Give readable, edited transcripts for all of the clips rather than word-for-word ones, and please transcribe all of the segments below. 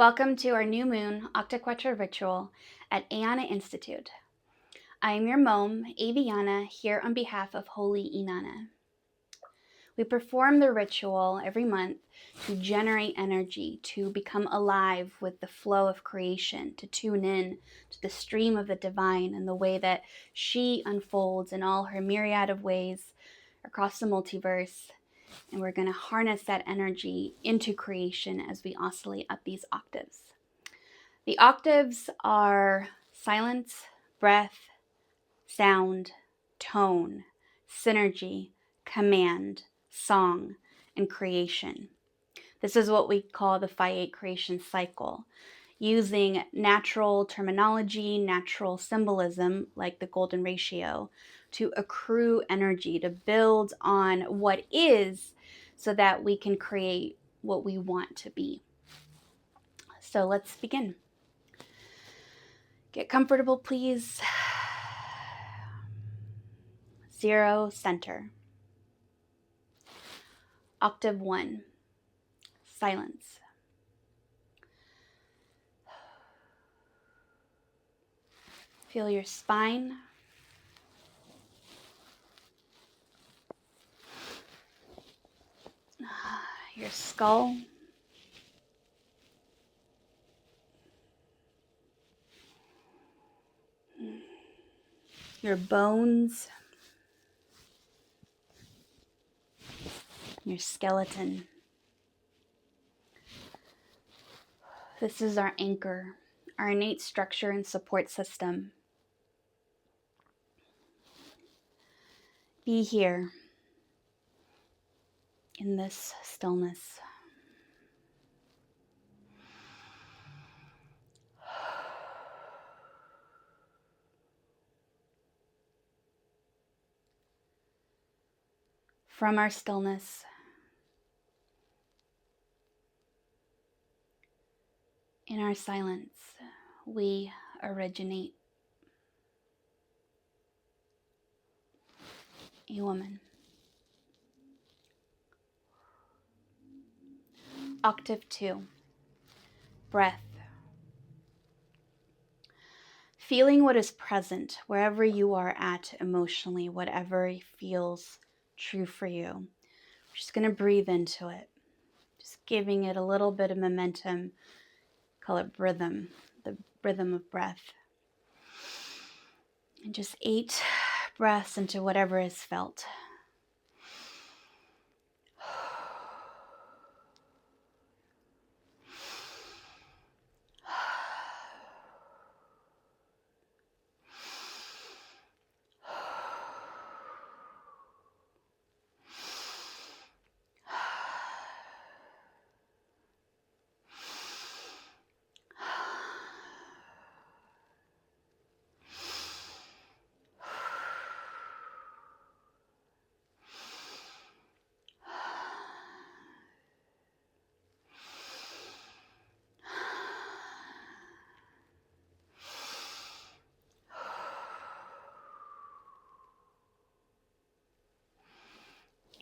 Welcome to our new moon Octaquetra ritual at Eanna Institute. I am your Mome, Aviana, here on behalf of Holy Inanna. We perform the ritual every month to generate energy, to become alive with the flow of creation, to tune in to the stream of the divine and the way that she unfolds in all her myriad of ways across the multiverse. And we're going to harness that energy into creation as we oscillate up these octaves. The octaves are silence, breath, sound, tone, synergy, command, song, and creation. This is what we call the VIII creation cycle, using natural terminology, natural symbolism, like the golden ratio, to accrue energy, to build on what is so that we can create what we want to be. So let's begin. Get comfortable, please. 0, center. Octave I, silence. Feel your spine. Your skull. Your bones. Your skeleton. This is our anchor, our innate structure and support system. Be here in this stillness. From our stillness, in our silence, we originate. A woman. Octave II, breath. Feeling what is present wherever you are at emotionally, whatever feels true for you. We're just going to breathe into it. Just giving it a little bit of momentum. Call it rhythm, the rhythm of breath. And just 8 breaths into whatever is felt.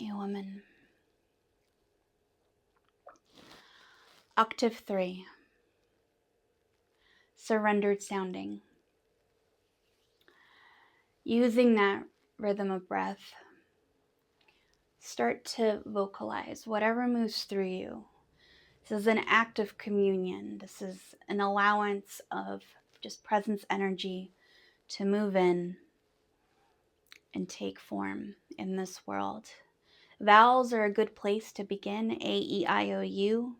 A woman. Octave III, surrendered sounding. Using that rhythm of breath, start to vocalize whatever moves through you. This is an act of communion. This is an allowance of just presence energy to move in and take form in this world. Vowels are a good place to begin. A, E, I, O, U.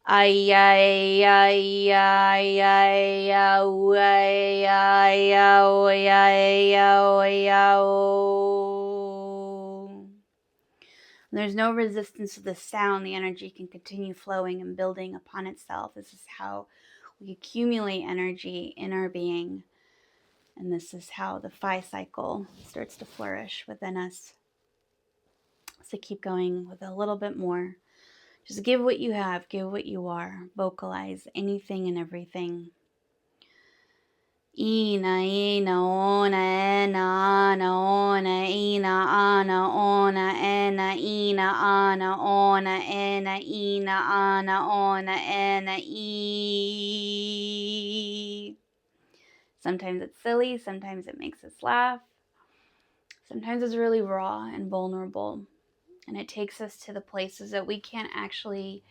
Ay, ay, ay, ay, ay, ow, ay, ay, ow, ay, ow, ay, ow. There's no resistance to the sound. The energy can continue flowing and building upon itself. This is how We accumulate energy in our being. And this is how the phi cycle starts to flourish within us. So keep going with a little bit more. Just give what you have, give what you are. Vocalize anything and everything. Ina, ina, ona, ena, ana, ona, ina, ana, ona, ena, ina, ana, ona, ena, ina, ana, ona, ena, e. Sometimes it's silly, sometimes it makes us laugh. Sometimes it's really raw and vulnerable. And it takes us to the places that we can't actually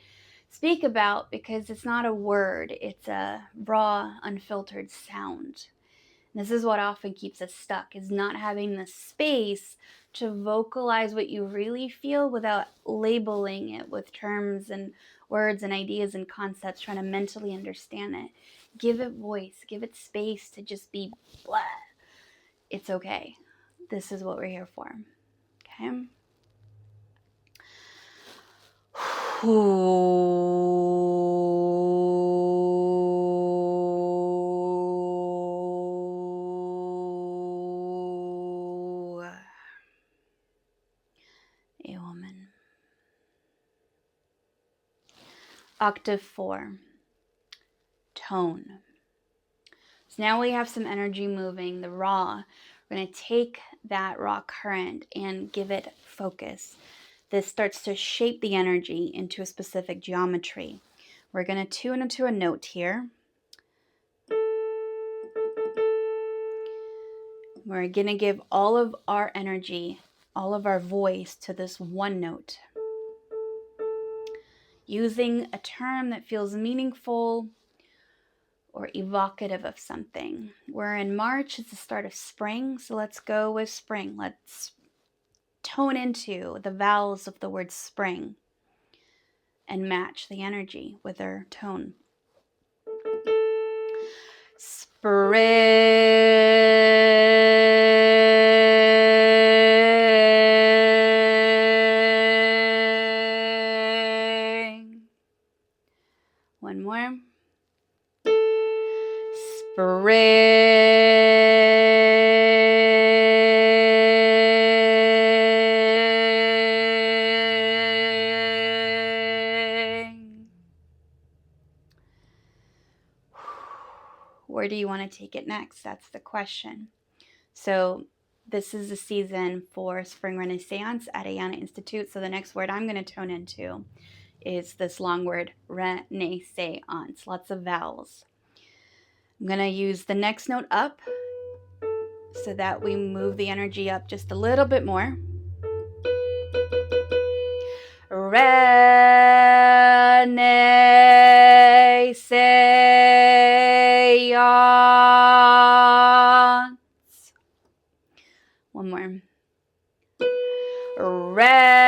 speak about because it's not a word, it's a raw, unfiltered sound. And this is what often keeps us stuck, is not having the space to vocalize what you really feel without labeling it with terms and words and ideas and concepts, trying to mentally understand it. Give it voice, give it space to just be blah. It's okay. This is what we're here for. Okay? A woman. Octave IV. Tone. So now we have some energy moving, the raw. We're going to take that raw current and give it focus. This starts to shape the energy into a specific geometry. We're going to tune into a note here. We're going to give all of our energy, all of our voice to this one note. Using a term that feels meaningful or evocative of something. We're in March, it's the start of spring, so let's go with spring. Let's tone into the vowels of the word spring and match the energy with our tone. Spring. One more. Spring. Where do you want to take it next? That's the question. So this is the season for Spring Renaissance at Eanna Institute. So the next word I'm going to tone into is this long word, Renaissance. Lots of vowels. I'm going to use the next note up so that we move the energy up just a little bit more. Renaissance. One more. Renaissance.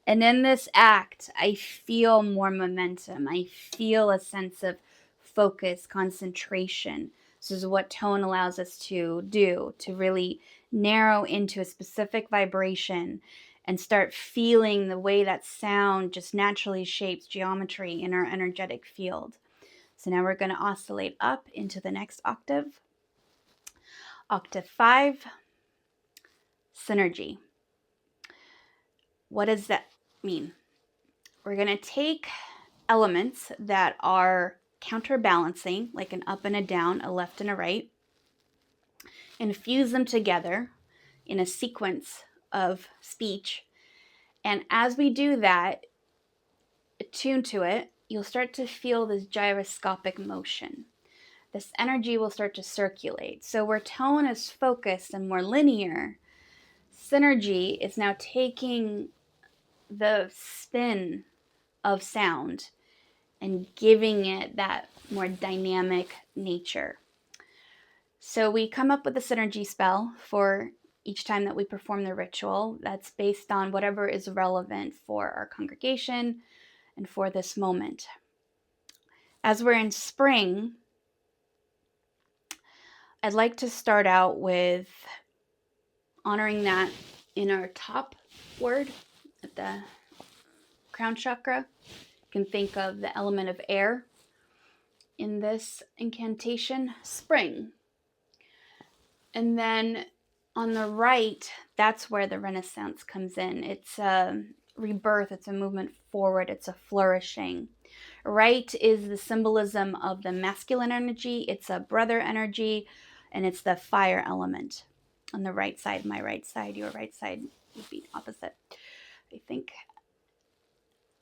And in this act, I feel more momentum. I feel a sense of focus, concentration. This is what tone allows us to do, to really narrow into a specific vibration and start feeling the way that sound just naturally shapes geometry in our energetic field. So now we're going to oscillate up into the next octave. Octave V, synergy. What does that mean? We're going to take elements that are counterbalancing, like an up and a down, a left and a right, and fuse them together in a sequence of speech. And as we do that, attune to it, you'll start to feel this gyroscopic motion. This energy will start to circulate. So where tone is focused and more linear, synergy is now taking the spin of sound and giving it that more dynamic nature. So we come up with a synergy spell for each time that we perform the ritual. That's based on whatever is relevant for our congregation and for this moment. As we're in spring, I'd like to start out with honoring that in our top word at the crown chakra. You can think of the element of air in this incantation, spring. And then on the right, that's where the Renaissance comes in. It's a rebirth, it's a movement forward, it's a flourishing. Right is the symbolism of the masculine energy, it's a brother energy, and it's the fire element. On the right side, my right side, your right side would be opposite, I think.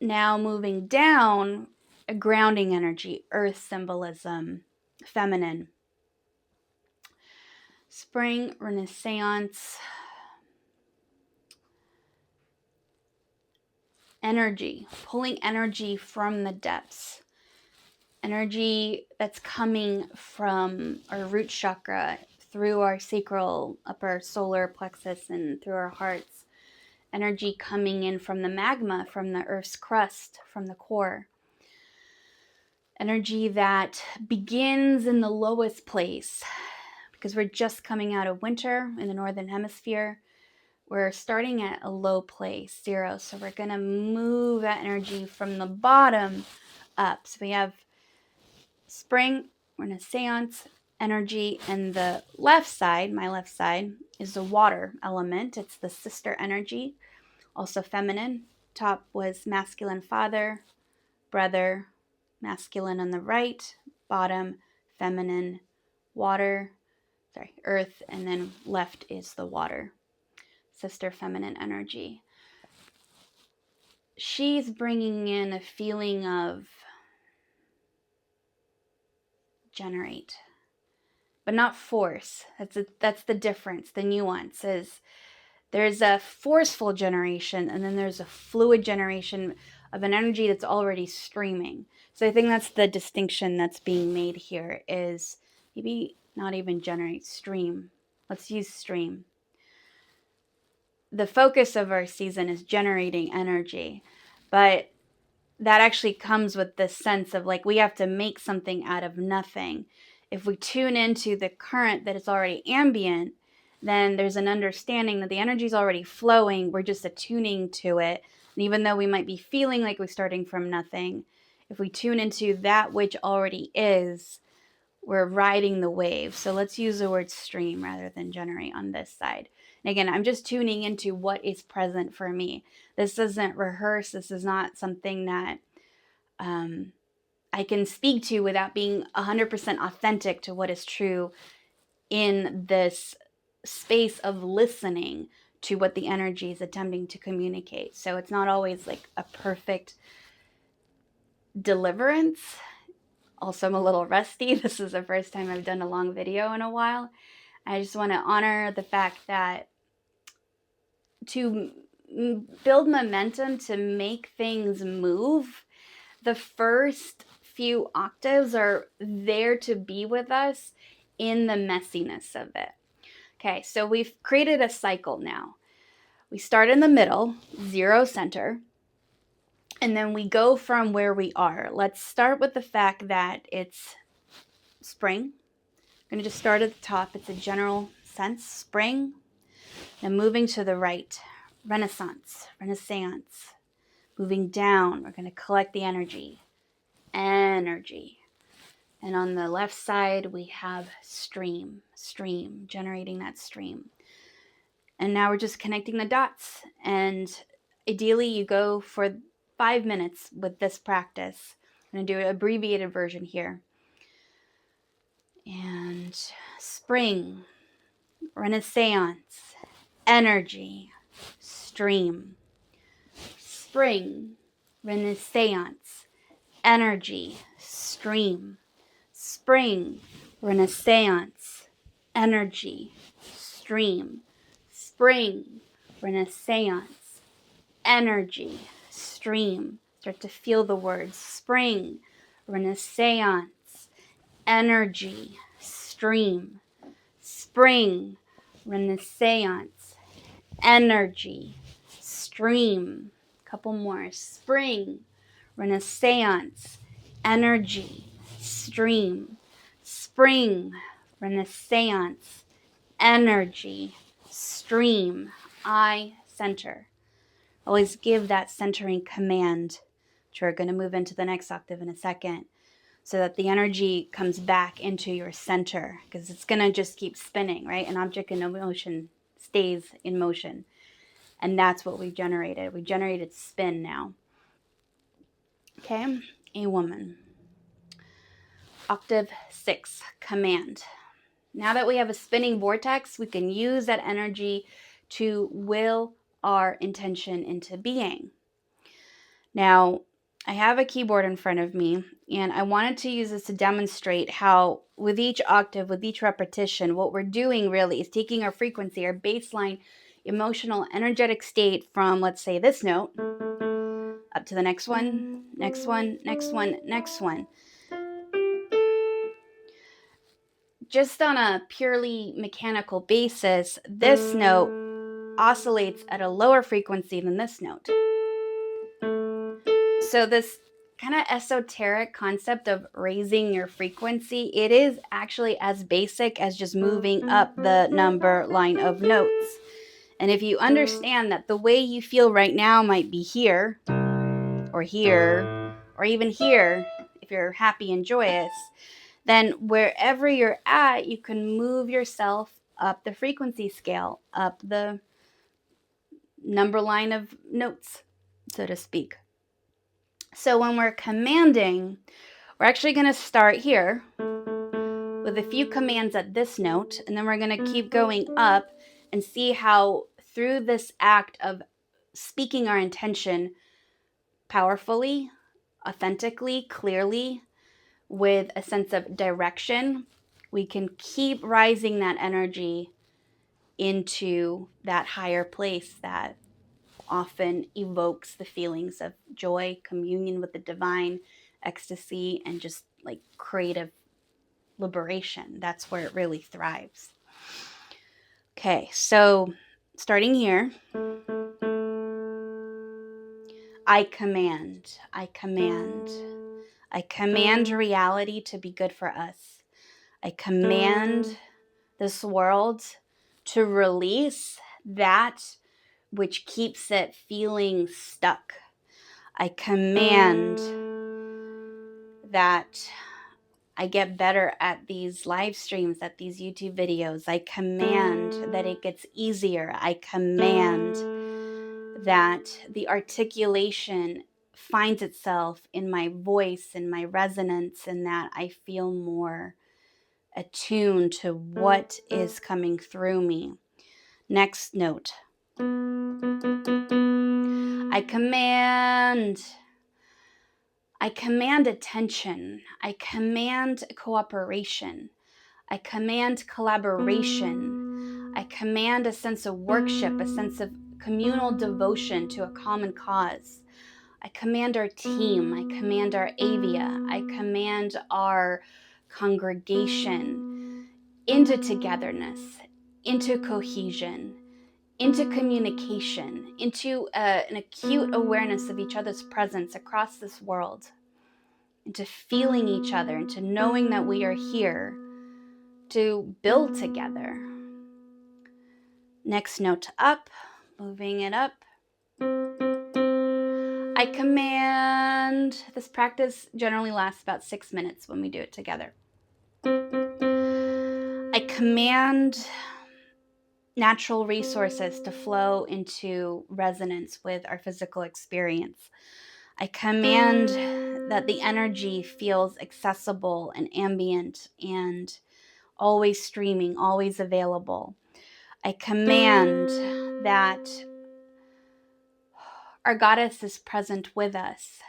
Now moving down, a grounding energy, earth symbolism, feminine. Spring, Renaissance, energy, pulling energy from the depths. Energy that's coming from our root chakra, through our sacral, upper solar plexus, and through our hearts. Energy coming in from the magma, from the earth's crust, from the core. Energy that begins in the lowest place, because we're just coming out of winter in the northern hemisphere. We're starting at a low place, 0. So we're going to move that energy from the bottom up. So we have spring, Renaissance, energy, and the left side, my left side, is the water element. It's the sister energy, also feminine. Top was masculine, father, brother, masculine on the right, bottom, feminine, earth, and then left is the water, sister feminine energy. She's bringing in a feeling of generate, but not force. That's the difference. The nuance is there's a forceful generation, and then there's a fluid generation of an energy that's already streaming. So I think that's the distinction that's being made here, is maybe not even generate, stream. Let's use stream. The focus of our season is generating energy, but that actually comes with this sense of like we have to make something out of nothing. If we tune into the current that is already ambient, then there's an understanding that the energy is already flowing. We're just attuning to it. And even though we might be feeling like we're starting from nothing, if we tune into that which already is, we're riding the wave. So let's use the word stream rather than generate on this side. And again, I'm just tuning into what is present for me. This isn't rehearsed. This is not something that I can speak to without being 100% authentic to what is true in this space of listening to what the energy is attempting to communicate. So it's not always like a perfect deliverance. Also, I'm a little rusty. This is the first time I've done a long video in a while. I just want to honor the fact that to build momentum, to make things move, the first few octaves are there to be with us in the messiness of it. Okay, so we've created a cycle now. We start in the middle, 0 center, and then we go from where we are. Let's start with the fact that it's spring. I'm going to just start at the top. It's a general sense, spring. Then moving to the right, Renaissance. Moving down, we're going to collect the energy. And on the left side, we have stream, generating that stream. And now we're just connecting the dots. And ideally, you go for 5 minutes with this practice. I'm going to do an abbreviated version here. And spring, Renaissance, energy, stream. Spring, Renaissance, energy, stream. Spring, Renaissance, energy, stream. Spring, Renaissance, energy, stream. Start to feel the words. Spring, Renaissance, energy, stream. Spring, Renaissance, energy, stream. Couple more. Spring, Renaissance, energy, stream. Spring, Renaissance, energy, stream. I center. Always give that centering command, which we're going to move into the next octave in a second, so that the energy comes back into your center, because it's going to just keep spinning, right? An object in motion stays in motion. And that's what we generated. We generated spin now. Okay, a woman. Octave VI, command. Now that we have a spinning vortex, we can use that energy to will our intention into being. Now, I have a keyboard in front of me, and I wanted to use this to demonstrate how with each octave, with each repetition, what we're doing really is taking our frequency, our baseline emotional, energetic state from, let's say, this note, up to the next one, next one, next one, next one. Just on a purely mechanical basis, this note oscillates at a lower frequency than this note. So this kind of esoteric concept of raising your frequency, it is actually as basic as just moving up the number line of notes. And if you understand that the way you feel right now might be here, or even here, if you're happy and joyous, then wherever you're at, you can move yourself up the frequency scale, up the number line of notes, so to speak. So when we're commanding, we're actually going to start here with a few commands at this note, and then we're going to keep going up and see how through this act of speaking our intention powerfully, authentically, clearly, with a sense of direction, we can keep rising that energy into that higher place that often evokes the feelings of joy, communion with the divine, ecstasy, and just like creative liberation. That's where it really thrives. Okay, so starting here, I command reality to be good for us. I command this world to release that which keeps it feeling stuck. I command that I get better at these live streams, at these YouTube videos. I command that it gets easier. I command that the articulation finds itself in my voice, in my resonance, and that I feel more attuned to what is coming through me. Next note. I command attention. I command cooperation. I command collaboration. I command a sense of worship, a sense of communal devotion to a common cause. I command our team. I command our avia. I command our congregation into togetherness, into cohesion, into communication, into an acute awareness of each other's presence across this world, into feeling each other, into knowing that we are here to build together. Next note up, moving it up. I command, this practice generally lasts about 6 minutes when we do it together. I command natural resources to flow into resonance with our physical experience. I command that the energy feels accessible and ambient and always streaming, always available. I command that our goddess is present with us.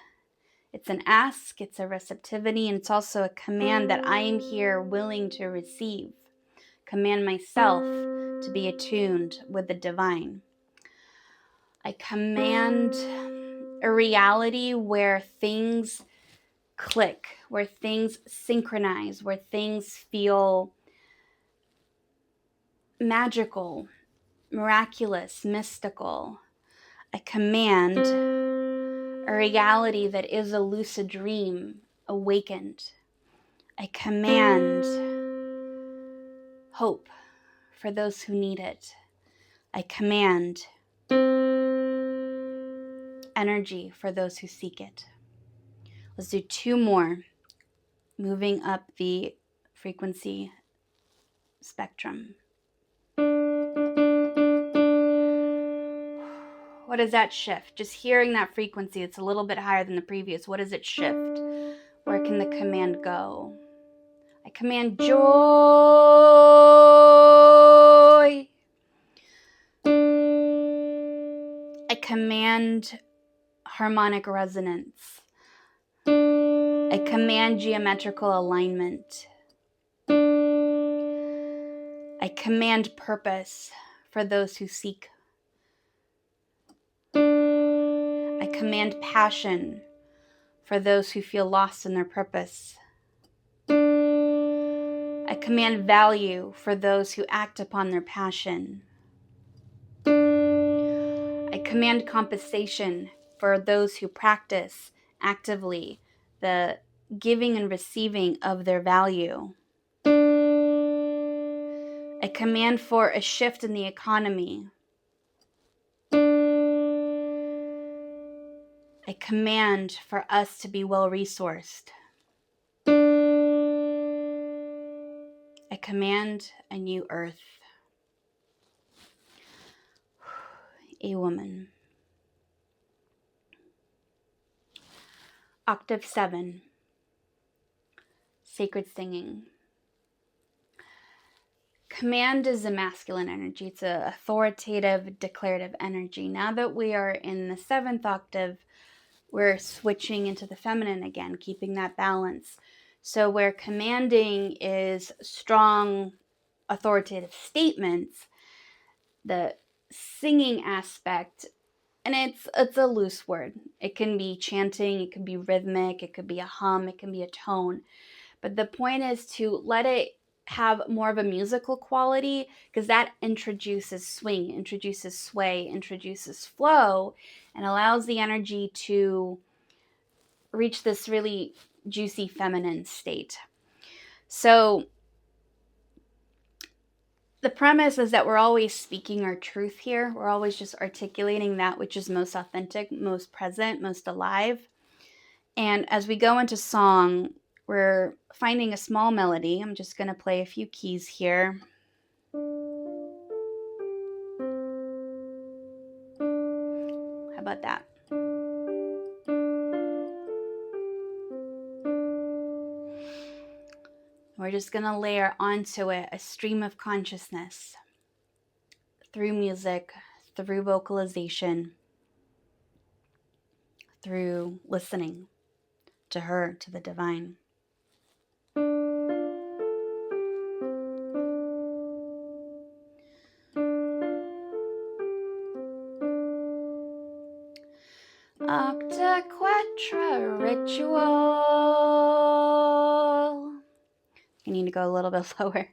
It's an ask, it's a receptivity, and it's also a command that I am here willing to receive. Command myself to be attuned with the divine. I command a reality where things click, where things synchronize, where things feel magical, miraculous, mystical. I command a reality that is a lucid dream awakened. I command hope for those who need it. I command energy for those who seek it. Let's do 2 more, moving up the frequency spectrum. What does that shift? Just hearing that frequency, it's a little bit higher than the previous. What does it shift? Where can the command go? I command joy. I command harmonic resonance. I command geometrical alignment. I command purpose for those who seek. I command passion for those who feel lost in their purpose. I command value for those who act upon their passion. I command compensation for those who practice actively the giving and receiving of their value. I command for a shift in the economy. I command for us to be well-resourced. I command a new earth. A woman. Octave VII. Sacred singing. Command is a masculine energy. It's an authoritative, declarative energy. Now that we are in the 7th octave, we're switching into the feminine again, keeping that balance. So where commanding is strong, authoritative statements, the singing aspect, and it's a loose word. It can be chanting, it can be rhythmic, it could be a hum, it can be a tone. But the point is to let it have more of a musical quality, because that introduces swing, introduces sway, introduces flow, and allows the energy to reach this really juicy feminine state. So the premise is that we're always speaking our truth here. We're always just articulating that which is most authentic, most present, most alive. And as we go into song, we're finding a small melody. I'm just going to play a few keys here. How about that? We're just going to layer onto it a stream of consciousness through music, through vocalization, through listening to her, to the divine. Octaquetra ritual. You need to go a little bit lower.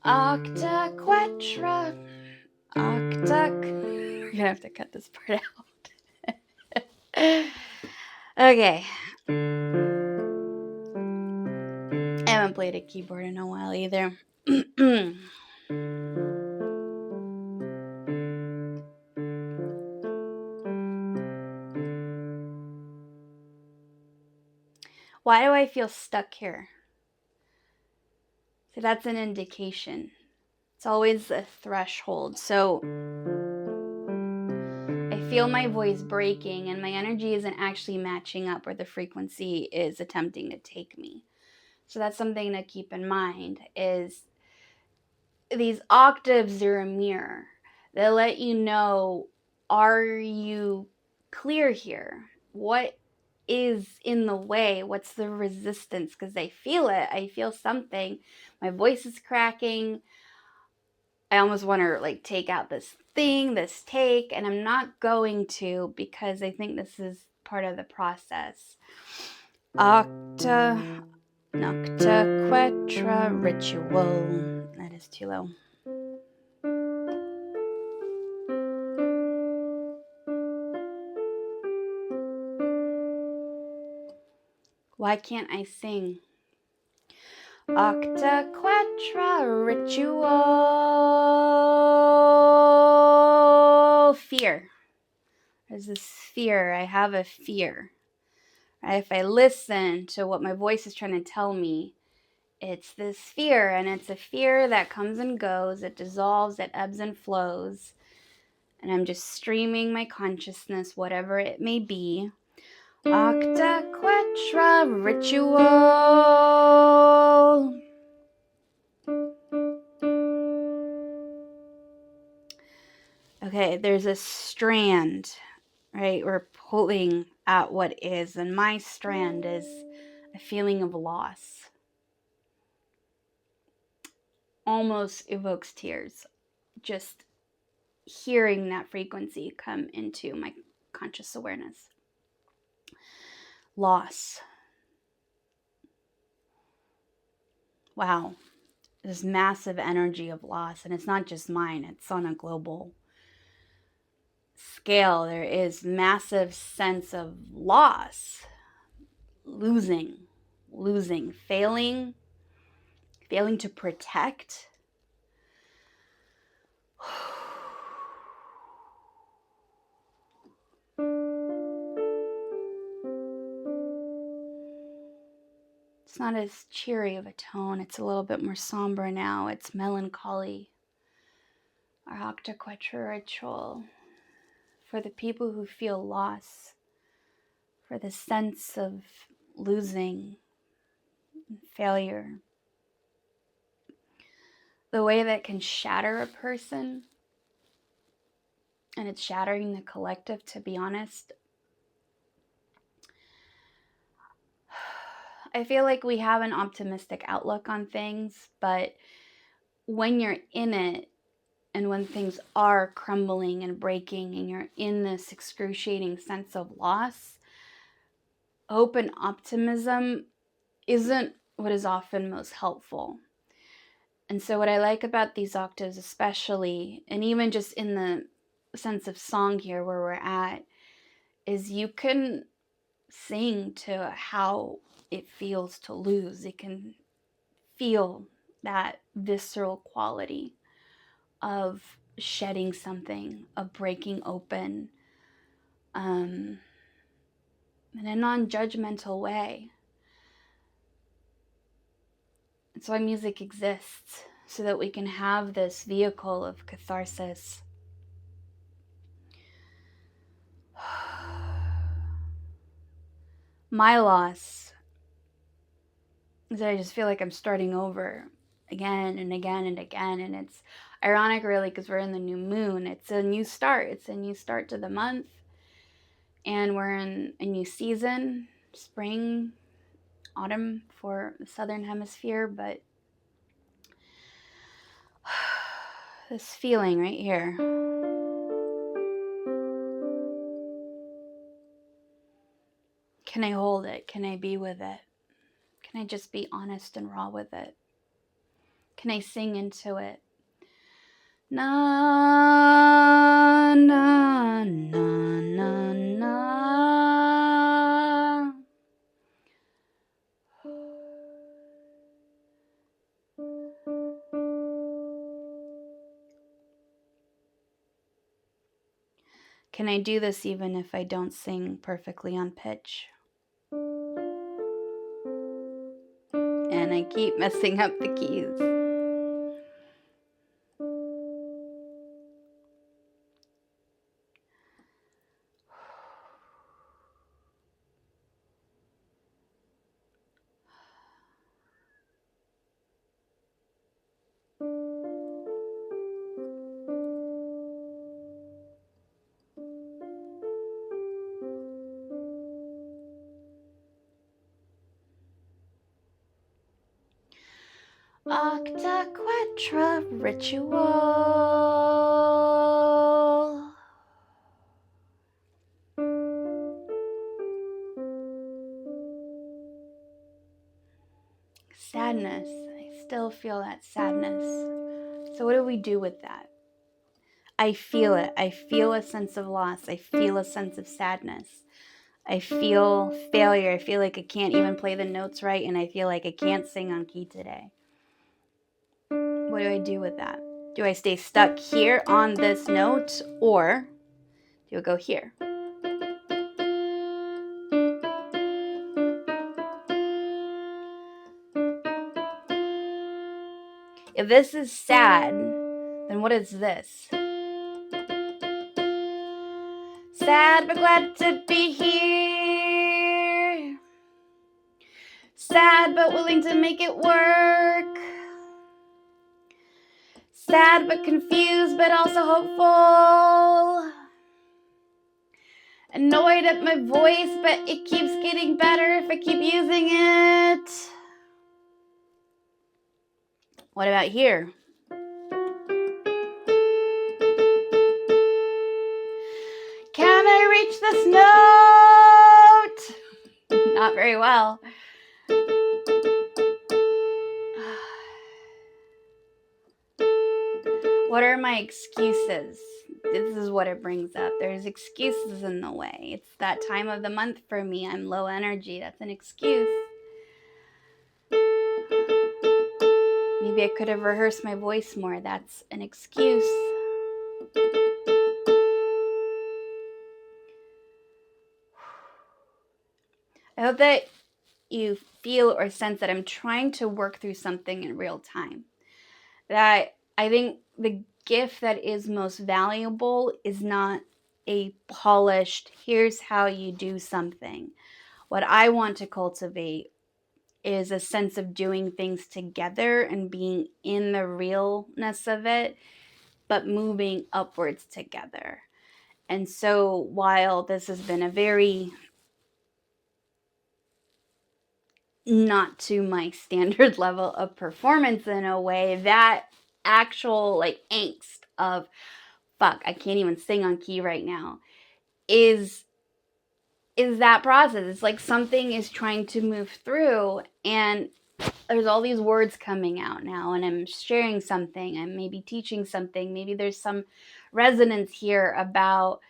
Octaquetra. We're gonna have to cut this part out. Okay. I haven't played a keyboard in a while either. Why do I feel stuck here? So that's an indication. It's always a threshold. So I feel my voice breaking and my energy isn't actually matching up where the frequency is attempting to take me. So that's something to keep in mind, is these octaves are a mirror. They let you know, are you clear here? What is in the way? What's the resistance? Because I feel it. I feel something. My voice is cracking. I almost want to like take out this thing, this take, and I'm not going to, because I think this is part of the process. Octaquetra ritual. That is too low. Why can't I sing? Octaquetra ritual. Fear. There's this fear. I have a fear. If I listen to what my voice is trying to tell me, it's this fear, and it's a fear that comes and goes, it dissolves, it ebbs and flows, and I'm just streaming my consciousness, whatever it may be. Octaquetra ritual. Okay, there's a strand, right? We're pulling at what is, and my strand is a feeling of loss. Almost evokes tears, just hearing that frequency come into my conscious awareness. Loss. Wow. This massive energy of loss, and it's not just mine, it's on a global scale. There is massive sense of loss, losing, failing to protect. It's not as cheery of a tone. It's a little bit more somber now. It's melancholy. Our Octaquetra ritual for the people who feel loss, for the sense of losing and failure. The way that can shatter a person, and it's shattering the collective, to be honest. I feel like we have an optimistic outlook on things, but when you're in it, and when things are crumbling and breaking, and you're in this excruciating sense of loss, hope and optimism isn't what is often most helpful. And so what I like about these octaves especially, and even just in the sense of song here where we're at, is you can sing to how it feels to lose. It can feel that visceral quality of shedding something, of breaking open, in a non-judgmental way. That's why music exists, so that we can have this vehicle of catharsis. My loss is that I just feel like I'm starting over again and again and again. And it's ironic, really, because we're in the new moon. It's a new start. It's a new start to the month. And we're in a new season, spring, autumn for the southern hemisphere. But this feeling right here. Can I hold it? Can I be with it? Can I just be honest and raw with it? Can I sing into it? Na, na, na, na, na. Can I do this even if I don't sing perfectly on pitch? And I keep messing up the keys. Octaquetra ritual. Sadness. I still feel that sadness. So what do we do with that? I feel it. I feel a sense of loss. I feel a sense of sadness. I feel failure. I feel like I can't even play the notes right, and I feel like I can't sing on key today. What do I do with that? Do I stay stuck here on this note, or do I go here? If this is sad, then what is this? Sad but glad to be here. Sad but willing to make it work. Sad but confused but also hopeful. Annoyed at my voice, but it keeps getting better if I keep using it. What about here? Can I reach this note? Not very well. What are my excuses? This is what it brings up. There's excuses in the way. It's that time of the month for me. I'm low energy. That's an excuse. Maybe I could have rehearsed my voice more. That's an excuse. I hope that you feel or sense that I'm trying to work through something in real time. That I think the gift that is most valuable is not a polished, here's how you do something. What I want to cultivate is a sense of doing things together and being in the realness of it, but moving upwards together. And so while this has been a very not to my standard level of performance in a way, that actual like angst of fuck, I can't even sing on key right now is that process. It's like something is trying to move through, and there's all these words coming out now, and I'm sharing something, I'm maybe teaching something, maybe there's some resonance here about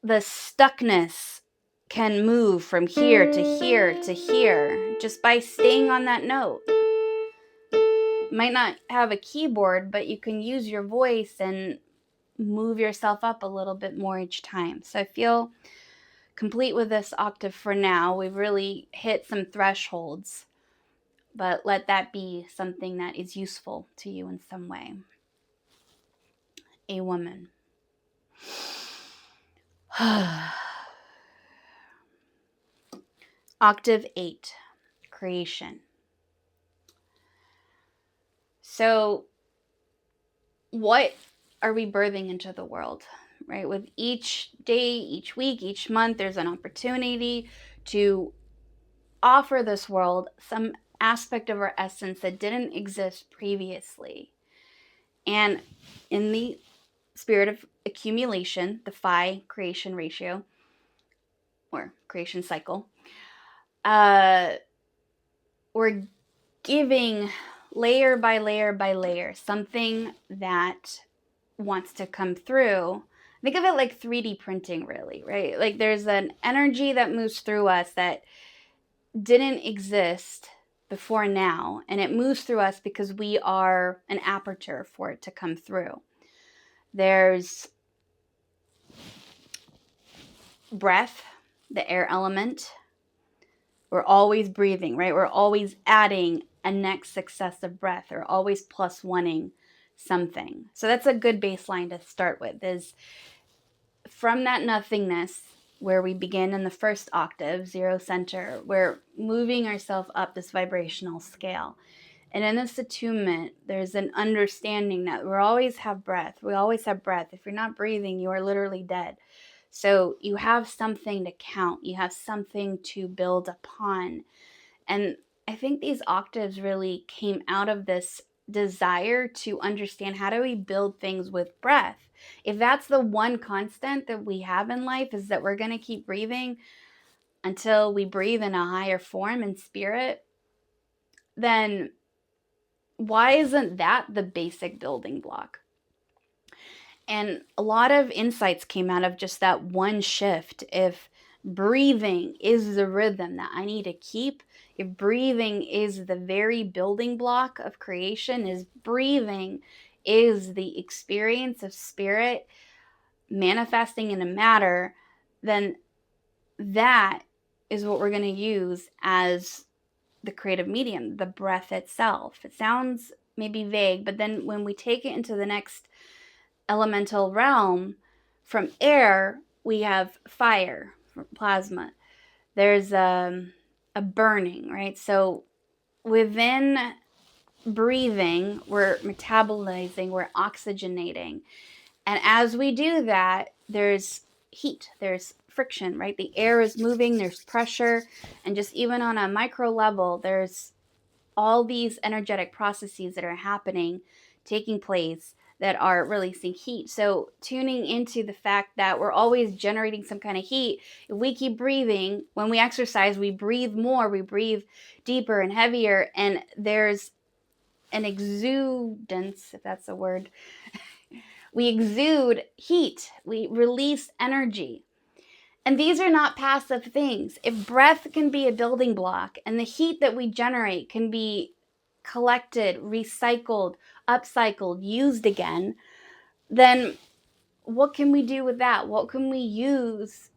the stuckness can move from here to here to here just by staying on that note. You might not have a keyboard, but you can use your voice and move yourself up a little bit more each time. So I feel complete with this octave for now. We've really hit some thresholds, but let that be something that is useful to you in some way. A woman. Octave VIII, creation. So what are we birthing into the world, right? With each day, each week, each month, there's an opportunity to offer this world some aspect of our essence that didn't exist previously. And in the spirit of accumulation, the phi creation ratio, or creation cycle, we're giving layer by layer by layer something that wants to come through. Think of it like 3D printing, really, right? Like there's an energy that moves through us that didn't exist before now, and it moves through us because we are an aperture for it to come through. There's breath, the air element. We're always breathing, right? We're always adding a next successive breath, or always plus oneing something. So that's a good baseline to start with, is from that nothingness where we begin in the first octave, zero center, we're moving ourselves up this vibrational scale. And in this attunement, there's an understanding that we always have breath. We always have breath. If you're not breathing, you are literally dead. So you have something to count. You have something to build upon. And I think these octaves really came out of this desire to understand, how do we build things with breath? If that's the one constant that we have in life, is that we're going to keep breathing until we breathe in a higher form in spirit, then why isn't that the basic building block? And a lot of insights came out of just that one shift. If breathing is the rhythm that I need to keep, if breathing is the very building block of creation, is breathing is the experience of spirit manifesting in a matter, then that is what we're going to use as the creative medium, the breath itself. It sounds maybe vague, but then when we take it into the next elemental realm, from air, we have fire, plasma. There's a burning, right? So within breathing, we're metabolizing, we're oxygenating. And as we do that, there's heat, there's friction, right? The air is moving, there's pressure. And just even on a micro level, there's all these energetic processes that are happening, taking place, that are releasing heat. So tuning into the fact that we're always generating some kind of heat. If we keep breathing, when we exercise, we breathe more, we breathe deeper and heavier, and there's an exudance, if that's a word. We exude heat, we release energy. And these are not passive things. If breath can be a building block and the heat that we generate can be collected, recycled, upcycled, used again, then what can we do with that? What can we use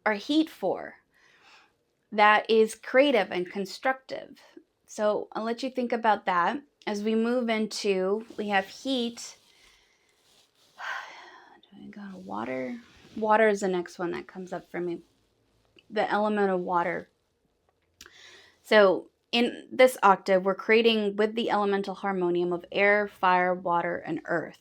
our heat for that is creative and constructive? So I'll let you think about that as we move into, we have heat. Do I go to water? Water is the next one that comes up for me. The element of water. So in this octave, we're creating with the elemental harmonium of air, fire, water, and earth.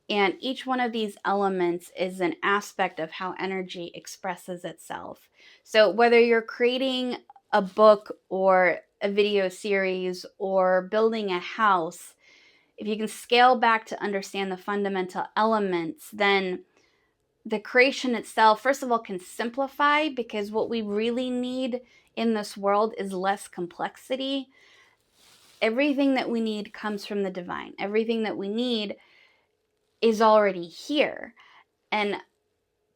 And each one of these elements is an aspect of how energy expresses itself. So whether you're creating a book or a video series or building a house, if you can scale back to understand the fundamental elements, then the creation itself, first of all, can simplify, because what we really need in this world is less complexity. Everything that we need comes from the divine. Everything that we need is already here. And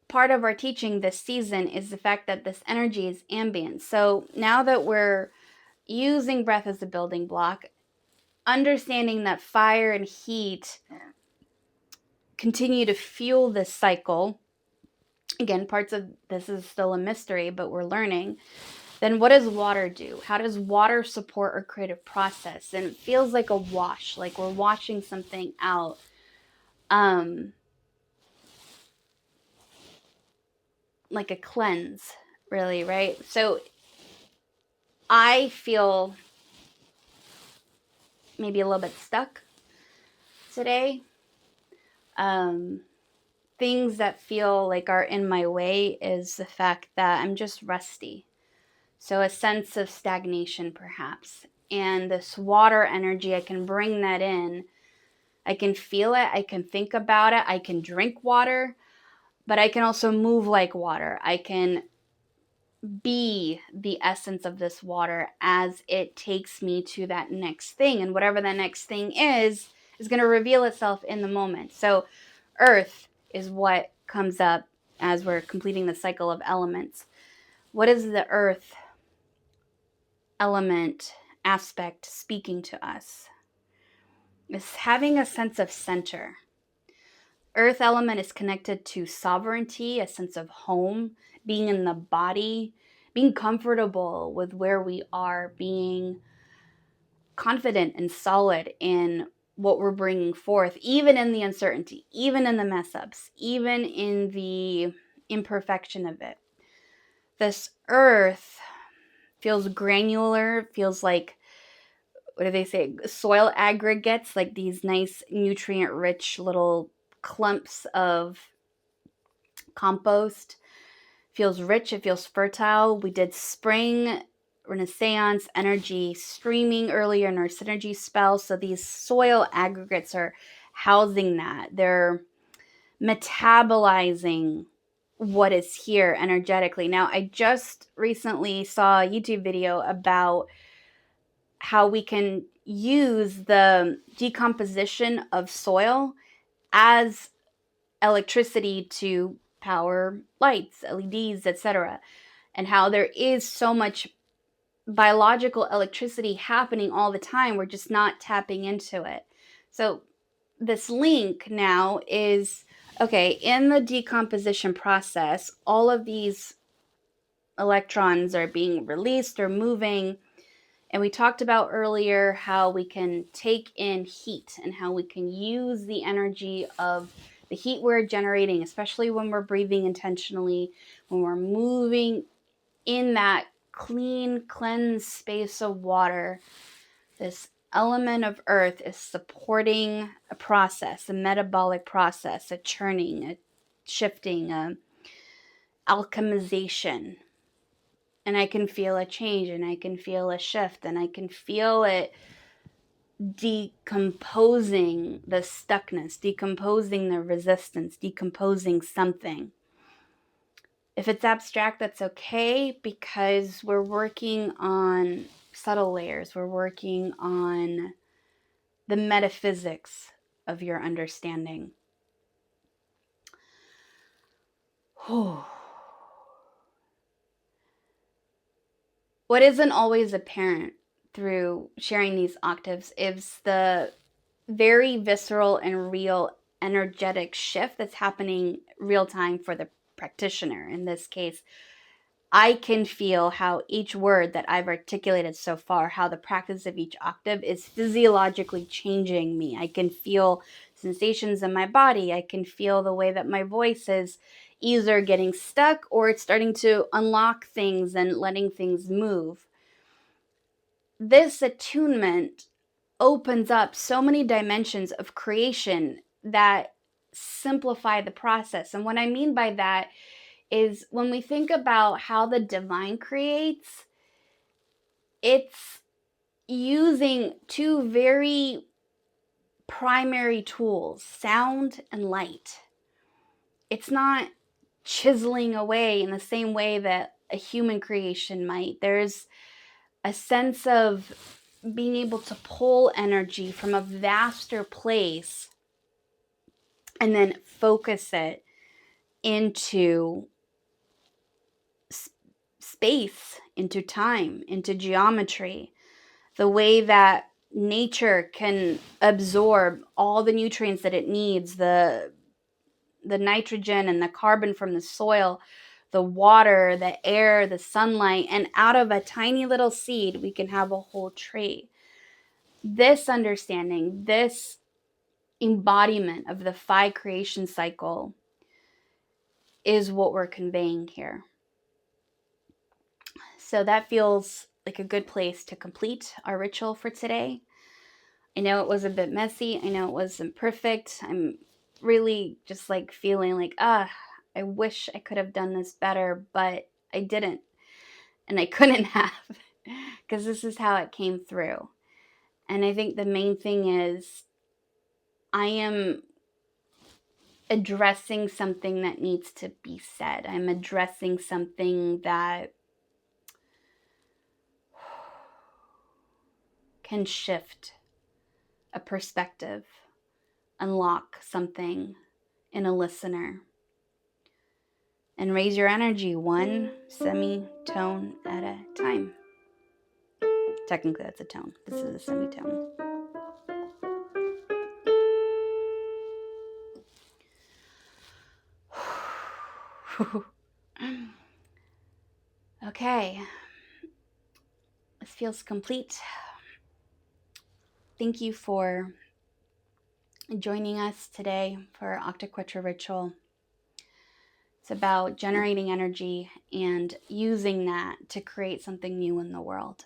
part of our teaching this season is the fact that this energy is ambient. So now that we're using breath as a building block, understanding that fire and heat continue to fuel this cycle. Again, parts of this is still a mystery, but we're learning. Then what does water do? How does water support our creative process? And it feels like a wash, like we're washing something out. Like a cleanse, really, right? So I feel maybe a little bit stuck today. Things that feel like are in my way is the fact that I'm just rusty. So a sense of stagnation, perhaps. And this water energy, I can bring that in. I can feel it. I can think about it. I can drink water, but I can also move like water. I can be the essence of this water as it takes me to that next thing. And whatever that next thing is going to reveal itself in the moment. So earth is what comes up as we're completing the cycle of elements. What is the earth element aspect speaking to us? It's having a sense of center. Earth element is connected to sovereignty, a sense of home, being in the body, being comfortable with where we are, being confident and solid in what we're bringing forth, even in the uncertainty, even in the mess ups, even in the imperfection of it. This earth feels granular, feels like, what do they say, soil aggregates, like these nice nutrient rich little clumps of compost. Feels rich, it feels fertile. We did spring renaissance energy streaming earlier in our synergy spell, so these soil aggregates are housing that. They're metabolizing what is here energetically. Now, I just recently saw a YouTube video about how we can use the decomposition of soil as electricity to power lights, LEDs, etc. and how there is so much biological electricity happening all the time. We're just not tapping into it. So this link now is, okay, in the decomposition process, all of these electrons are being released or moving. And we talked about earlier how we can take in heat and how we can use the energy of the heat we're generating, especially when we're breathing intentionally, when we're moving in that clean, cleansed space of water. This element of earth is supporting a process, a metabolic process, a churning, a shifting, a alchemization. And I can feel a change, and I can feel a shift, and I can feel it decomposing the stuckness, decomposing the resistance, decomposing something. If it's abstract, that's okay, because we're working on subtle layers. We're working on the metaphysics of your understanding. What isn't always apparent through sharing these octaves is the very visceral and real energetic shift that's happening real time for the practitioner. In this case, I can feel how each word that I've articulated so far, how the practice of each octave is physiologically changing me. I can feel sensations in my body. I can feel the way that my voice is either getting stuck or it's starting to unlock things and letting things move. This attunement opens up so many dimensions of creation that simplify the process. And what I mean by that is when we think about how the divine creates, it's using two very primary tools, sound and light. It's not chiseling away in the same way that a human creation might. There's a sense of being able to pull energy from a vaster place and then focus it into space, into time, into geometry. The way that nature can absorb all the nutrients that it needs, the nitrogen and the carbon from the soil, the water, the air, the sunlight, and out of a tiny little seed, we can have a whole tree. This understanding, this embodiment of the phi creation cycle is what we're conveying here. So that feels like a good place to complete our ritual for today. I know it was a bit messy. I know it wasn't perfect. I'm really just like feeling like, I wish I could have done this better, but I didn't. And I couldn't have, because this is how it came through. And I think the main thing is I am addressing something that needs to be said. I'm addressing something that can shift a perspective, unlock something in a listener, and raise your energy one semitone at a time. Technically, that's a tone. This is a semitone. Okay. This feels complete. Thank you for joining us today for Octaquetra ritual. It's about generating energy and using that to create something new in the world.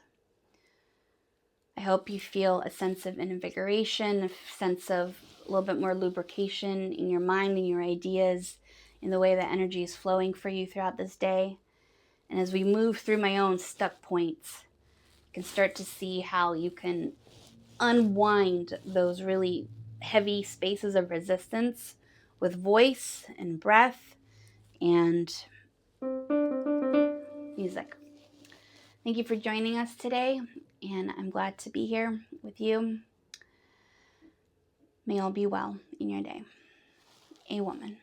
I hope you feel a sense of invigoration, a sense of a little bit more lubrication in your mind and your ideas, in the way that energy is flowing for you throughout this day. And as we move through my own stuck points, you can start to see how you can unwind those really heavy spaces of resistance with voice and breath and music. Thank you for joining us today, and I'm glad to be here with you. May all be well in your day. A woman.